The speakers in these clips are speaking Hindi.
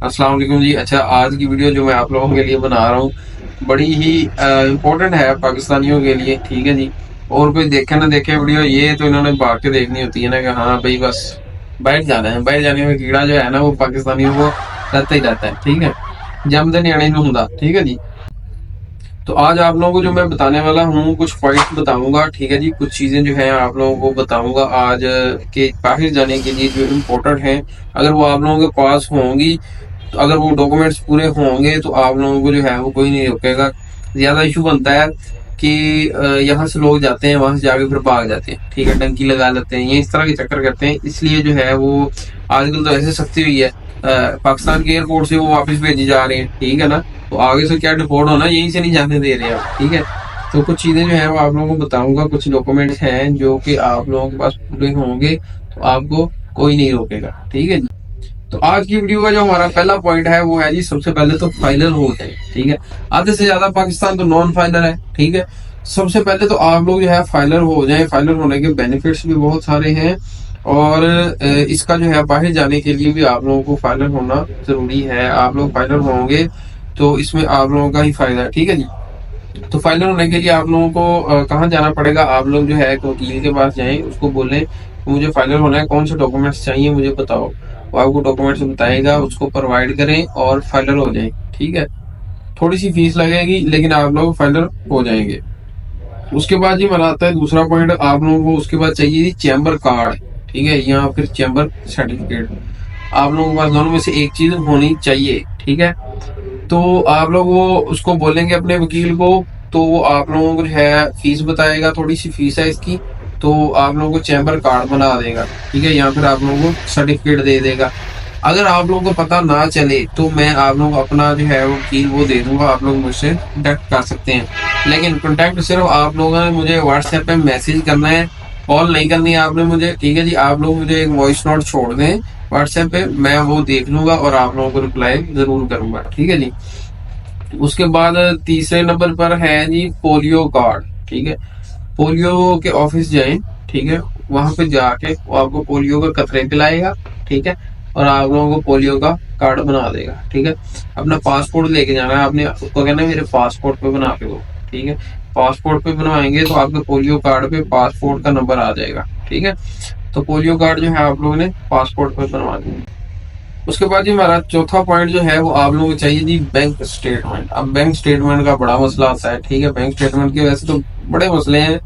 अस्सलाम वालेकुम जी। अच्छा, आज की वीडियो जो मैं आप लोगों के लिए बना रहा हूँ बड़ी ही इम्पोर्टेंट है पाकिस्तानियों के लिए, ठीक है जी। और कोई देखे ना देखे वीडियो, ये तो इन्होंने भाग के देखनी होती है ना कि हाँ भाई बस बैठ जाना है। बैठ जाने का कीड़ा जो है ना वो पाकिस्तानियों को रहता ही रहता है, ठीक है। जमते न्याणे नहीं होता, ठीक है जी। तो आज आप लोगों को जो मैं बताने वाला हूँ कुछ पॉइंट बताऊंगा, ठीक है जी। कुछ चीजें जो है आप लोगों को बताऊंगा आज के बाहर जाने के लिए जो इम्पोर्टेंट है। अगर वो आप लोगों के पास होंगी, तो अगर वो डॉक्यूमेंट्स पूरे होंगे तो आप लोगों को जो है वो कोई नहीं रोकेगा। ज्यादा इशू बनता है कि यहाँ से लोग जाते हैं, वहां से जाके फिर भाग जाते हैं, ठीक है। डंकी लगा लेते हैं, ये इस तरह के चक्कर करते हैं। इसलिए जो है वो आजकल तो ऐसे सख्ती हुई है, पाकिस्तान के एयरपोर्ट से वो वापस भेजी जा रहे हैं, ठीक है ना। तो आगे से क्या डिपोर्ट होना, यहीं से नहीं जाने दे रहे हैं आप, ठीक है। तो कुछ चीजें जो है वो आप लोगों को बताऊंगा। कुछ डॉक्यूमेंट्स हैं जो कि आप लोगों के पास पूरे होंगे तो आपको कोई नहीं रोकेगा, ठीक है जी। तो आज की वीडियो का जो हमारा पहला पॉइंट है वो है जी, सबसे पहले तो फाइलर हो जाए, ठीक है। आधे से ज्यादा पाकिस्तान तो नॉन फाइलर है, ठीक है। सबसे पहले तो आप लोग जो है फाइलर हो जाए। फाइलर होने के बेनिफिट्स भी बहुत सारे हैं, और इसका जो है बाहर जाने के लिए भी आप लोगों को फाइलर होना जरूरी है। आप लोग फाइलर होंगे तो इसमें आप लोगों का ही फायदा है, ठीक है जी। तो फाइनल होने के लिए आप लोगों को कहाँ जाना पड़ेगा? आप लोग जो है एक वकील के पास जाएं, उसको बोलें मुझे फाइनल होना है, कौन से डॉक्यूमेंट्स चाहिए मुझे बताओ। वो आपको डॉक्यूमेंट्स बताएगा, उसको प्रोवाइड करें और फाइनल हो जाए, ठीक है। थोड़ी सी फीस लगेगी लेकिन आप लोग फाइनल हो जाएंगे। उसके बाद जी हमारा आता है दूसरा पॉइंट। आप लोगों को उसके बाद चाहिए जी चैम्बर कार्ड, ठीक है, या फिर चैम्बर सर्टिफिकेट। आप लोगों के पास दोनों में से एक चीज होनी चाहिए, ठीक है। तो आप लोग वो उसको बोलेंगे अपने वकील को, तो वो आप लोगों को जो है फीस बताएगा, थोड़ी सी फीस है इसकी। तो आप लोगों को चैम्बर कार्ड बना देगा, ठीक है, या फिर आप लोगों को सर्टिफिकेट दे देगा। अगर आप लोगों को पता ना चले तो मैं आप लोग अपना जो है वकील वो दे दूंगा, आप लोग मुझसे कॉन्टेक्ट कर सकते हैं। लेकिन कॉन्टेक्ट सिर्फ आप लोगों ने मुझे व्हाट्सएप पे मैसेज करना है, कॉल नहीं करनी है आपने मुझे, ठीक है जी। आप लोग मुझे एक वॉइस नोट छोड़ दें व्हाट्सएप पे, मैं वो देख लूंगा और आप लोगों को रिप्लाई जरूर करूंगा, ठीक है जी। उसके बाद तीसरे नंबर पर है जी पोलियो कार्ड, ठीक है। पोलियो के ऑफिस जाएं, ठीक है। वहां पे जाके वो आपको पोलियो का कतरे पिलाएगा, ठीक है, और आप लोगों को पोलियो का कार्ड बना देगा, ठीक है। अपना पासपोर्ट लेके जाना है आपने, उसको कहना है मेरे पासपोर्ट पे बना के दो, ठीक है। पासपोर्ट पे बनवाएंगे तो आपके पोलियो कार्ड पे पासपोर्ट का नंबर आ जाएगा, ठीक है। तो पोलियो कार्ड जो है आप लोगों ने पासपोर्ट पे बनवा देंगे। उसके बाद जी हमारा चौथा पॉइंट जो है वो आप लोगों को चाहिए जी बैंक स्टेटमेंट। अब बैंक स्टेटमेंट का बड़ा मसला आता है, ठीक है। बैंक स्टेटमेंट के वैसे तो बड़े मसले हैं,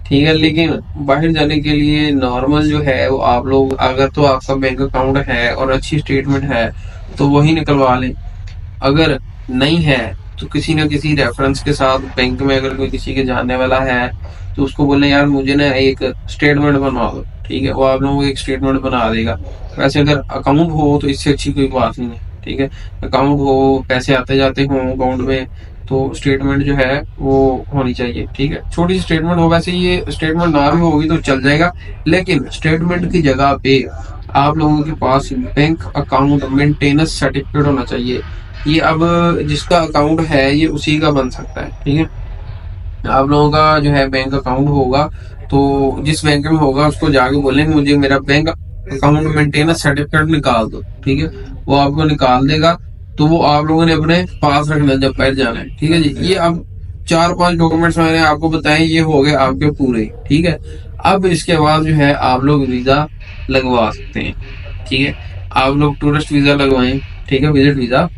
ठीक है, लेकिन बाहर जाने के लिए नॉर्मल जो है वो आप लोग, अगर तो आपका बैंक अकाउंट है और अच्छी स्टेटमेंट है तो वही निकलवा लें। अगर नहीं है तो किसी न किसी रेफरेंस के साथ बैंक में अगर कोई किसी के जानने वाला है तो उसको बोले यार मुझे ना एक स्टेटमेंट बनवा दो, ठीक है। वो आप लोगों को एक स्टेटमेंट बना देगा। वैसे अगर अकाउंट हो तो इससे अच्छी कोई बात नहीं है, ठीक है। अकाउंट हो, पैसे आते जाते हो अकाउंट में, तो स्टेटमेंट जो है वो होनी चाहिए, ठीक है। छोटी सी स्टेटमेंट हो, वैसे ये स्टेटमेंट ना भी होगी तो चल जाएगा, लेकिन स्टेटमेंट की जगह पे आप लोगों के पास बैंक अकाउंट मेंटेनेंस सर्टिफिकेट होना चाहिए। ये अब जिसका अकाउंट है ये उसी का बन सकता है, ठीक है। आप लोगों का जो है बैंक अकाउंट होगा तो जिस बैंक में होगा उसको जाके बोलेंगे मुझे मेरा बैंक अकाउंट मेंटेनेंस सर्टिफिकेट निकाल दो, ठीक है। वो आपको निकाल देगा। तो वो आप लोगों ने अपने पास रखना है जब बैठ जाना है, ठीक है जी। ये अब 4-5 डॉक्यूमेंट्स मैंने आपको बताए, ये हो गए आपके पूरे, ठीक है। अब इसके बाद जो है आप लोग वीजा लगवा सकते हैं, ठीक है। आप लोग टूरिस्ट वीजा लगवाएं, ठीक है, विजिट वीजा,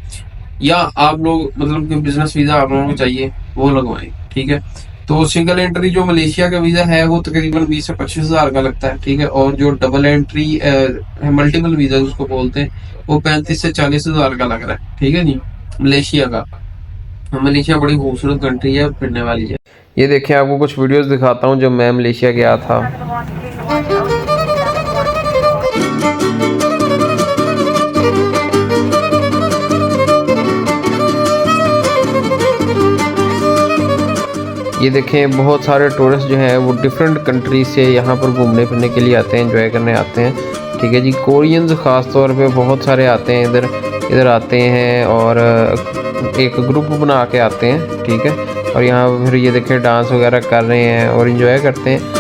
या आप लोग मतलब कि बिजनेस वीजा आप लोगों को चाहिए वो लगवाएं, ठीक है। तो सिंगल एंट्री जो मलेशिया का वीजा है वो तकरीबन 20 से 25 हजार का लगता है, ठीक है। और जो डबल एंट्री मल्टीपल वीजा जिसको बोलते हैं वो 35 से 40 हजार का लग रहा है, ठीक है जी, मलेशिया का। मलेशिया बड़ी खूबसूरत कंट्री है, फिरने वाली है। ये देखिए आपको कुछ वीडियोस दिखाता हूँ जब मैं मलेशिया गया था। ये देखें बहुत सारे टूरिस्ट जो हैं वो डिफरेंट कंट्री से यहाँ पर घूमने फिरने के लिए आते हैं, एंजॉय करने आते हैं, ठीक है जी। कोरियंस ख़ास तौर पे बहुत सारे आते हैं इधर इधर आते हैं, और एक ग्रुप बना के आते हैं, ठीक है। और यहाँ फिर ये देखें डांस वगैरह कर रहे हैं और इन्जॉय करते हैं।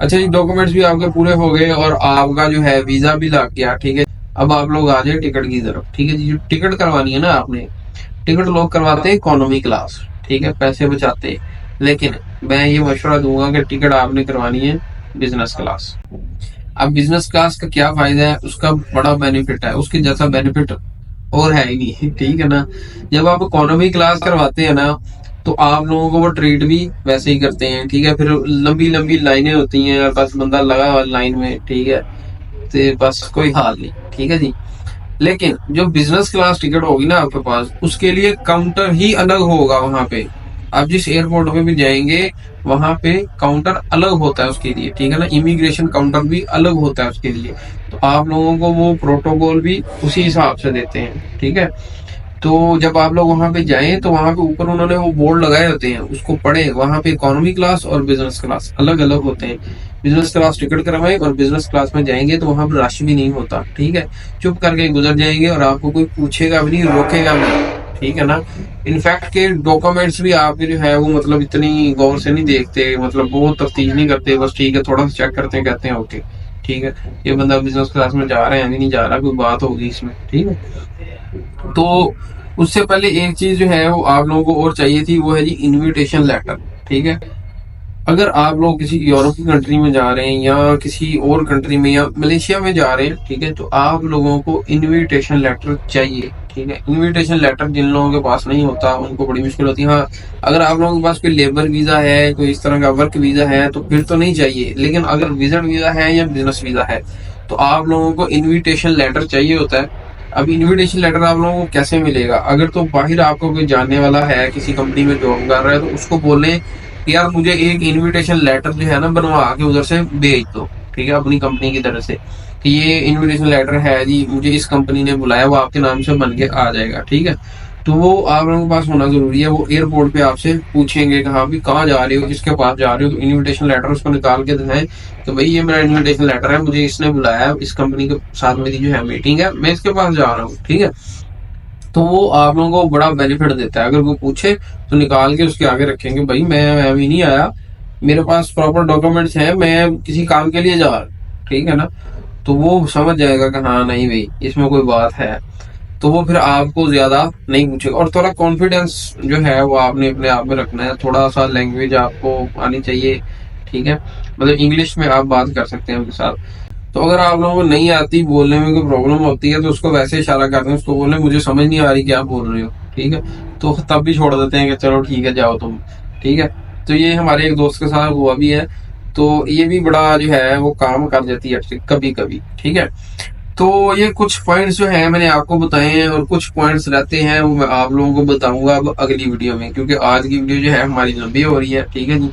अच्छा जी, डॉक्यूमेंट्स भी आपके पूरे हो गए और आपका जो है वीजा भी लग गया, ठीक है। अब आप लोग आ जाए टिकट की तरफ, ठीक है जी। जो टिकट करवानी है ना आपने, टिकट लोग करवाते हैं इकोनॉमी क्लास, ठीक है, पैसे बचाते हैं। लेकिन मैं ये मशवरा दूंगा कि टिकट आपने करवानी है बिजनेस क्लास। अब बिजनेस क्लास का क्या फायदा है, उसका बड़ा बेनिफिट है, उसके जैसा बेनिफिट और है ही नहीं, ठीक है ना। जब आप इकोनॉमी क्लास करवाते हैं ना, तो आप लोगों को वो ट्रीट भी वैसे ही करते हैं, ठीक है। फिर लंबी लंबी लाइनें होती हैं और बस बंदा लगा हुआ लाइन में, ठीक है, तो बस कोई हाल नहीं, ठीक है जी। लेकिन जो बिजनेस क्लास टिकट होगी ना आपके पास, उसके लिए काउंटर ही अलग होगा वहां पे। आप जिस एयरपोर्ट में भी जाएंगे, वहां पे काउंटर अलग होता है उसके लिए, ठीक है ना। इमिग्रेशन काउंटर भी अलग होता है उसके लिए। तो आप लोगों को वो प्रोटोकॉल भी उसी हिसाब से देते हैं, ठीक है। तो जब आप लोग वहां पे जाएं, तो वहां पे ऊपर उन्होंने वो बोर्ड लगाए होते हैं, उसको पढ़े। वहां पे इकोनॉमी क्लास और बिजनेस क्लास अलग अलग होते हैं। बिजनेस क्लास टिकट करवाएं और बिजनेस क्लास में जाएंगे तो वहां पर रश भी नहीं होता, ठीक है। चुप करके गुजर जाएंगे और आपको कोई पूछेगा भी नहीं, रोकेगा भी नहीं, ठीक है ना। इनफैक्ट के डॉक्यूमेंट्स भी आपके जो है वो मतलब इतनी गौर से नहीं देखते, मतलब बहुत तफ्तीश नहीं करते, बस ठीक है थोड़ा सा चेक करते हैं, कहते हैं ओके, ठीक है, ये बंदा बिजनेस क्लास में जा रहा है, नहीं जा रहा, कोई बात होगी इसमें, ठीक है। तो उससे पहले एक चीज जो है वो आप लोगों को और चाहिए थी, वो है जी इनविटेशन लेटर, ठीक है। अगर आप लोग किसी यूरोप की कंट्री में जा रहे हैं या किसी और कंट्री में या मलेशिया में जा रहे हैं, ठीक है, तो आप लोगों को इनविटेशन लेटर चाहिए, ठीक है। इनविटेशन लेटर जिन लोगों के पास नहीं होता उनको बड़ी मुश्किल होती है। हाँ, अगर आप लोगों के पास कोई लेबर वीजा है, कोई इस तरह का वर्क वीजा है, तो फिर तो नहीं चाहिए। लेकिन अगर विजिट वीजा है या बिजनेस वीजा है, तो आप लोगों को इनविटेशन लेटर चाहिए होता है। अब इनविटेशन लेटर आप लोगों को कैसे मिलेगा? अगर तो बाहर आपको कोई जानने वाला है, किसी कंपनी में जॉब कर रहा है, तो उसको बोले कि यार मुझे एक इनविटेशन लेटर जो है ना बनवा के उधर से भेज दो, ठीक है, अपनी कंपनी की तरफ से, कि ये इनविटेशन लेटर है जी, मुझे इस कंपनी ने बुलाया, वो आपके नाम से बन के आ जाएगा, ठीक है। तो वो आप लोगों के पास होना जरूरी है। वो एयरपोर्ट पे आपसे पूछेंगे कि हाँ भी कहाँ जा रहे हो, किसके पास जा रहे हो, तो इनविटेशन लेटर उसको निकाल के दिखाएं तो भाई ये मेरा इनविटेशन लेटर है, मुझे इसने बुलाया है, इस कंपनी के साथ मेरी जो है मीटिंग है, मैं इसके पास जा रहा हूँ, ठीक है। तो वो आप लोगों को बड़ा बेनिफिट देता है। अगर वो पूछे तो निकाल के उसके आगे रखेंगे, भाई मैं अभी नहीं आया, मेरे पास प्रॉपर डॉक्यूमेंट्स हैं, मैं किसी काम के लिए जा रहा हूँ, ठीक है ना। तो वो समझ जाएगा कि हाँ नहीं भाई इसमें कोई बात है। तो वो फिर आपको ज्यादा नहीं पूछेगा। और थोड़ा कॉन्फिडेंस जो है वो आपने अपने आप में रखना है, थोड़ा सा लैंग्वेज आपको आनी चाहिए, ठीक है। मतलब इंग्लिश में आप बात कर सकते हैं उनके साथ। तो अगर आप लोगों को नहीं आती, बोलने में कोई प्रॉब्लम होती है, तो उसको वैसे इशारा करते हैं, उसको बोलने मुझे समझ नहीं आ रही क्या बोल रहे हो, ठीक है। तो तब भी छोड़ देते हैं कि चलो ठीक है जाओ तुम, ठीक है। तो ये हमारे एक दोस्त के साथ हुआ भी है। तो ये भी बड़ा जो है वो काम कर जाती है कभी कभी, ठीक है। तो ये कुछ पॉइंट्स जो है मैंने आपको बताए हैं, और कुछ पॉइंट्स रहते हैं वो मैं आप लोगों को बताऊंगा अब अगली वीडियो में, क्योंकि आज की वीडियो जो है हमारी लंबी हो रही है, ठीक है जी।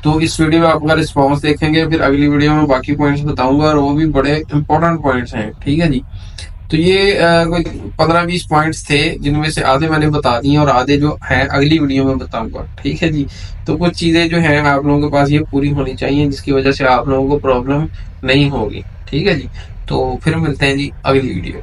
तो इस वीडियो में आपका रिस्पॉन्स देखेंगे, फिर अगली वीडियो में बाकी पॉइंट्स बताऊंगा, और वो भी बड़े इंपॉर्टेंट पॉइंट्स हैं, ठीक है जी। तो ये कोई 15-20 पॉइंट्स थे, जिनमें से आधे मैंने बता दिए और आधे जो है अगली वीडियो में बताऊंगा, ठीक है जी। तो कुछ चीजें जो है आप लोगों के पास ये पूरी होनी चाहिए, जिसकी वजह से आप लोगों को प्रॉब्लम नहीं होगी, ठीक है जी। तो फिर मिलते हैं जी अगली वीडियो।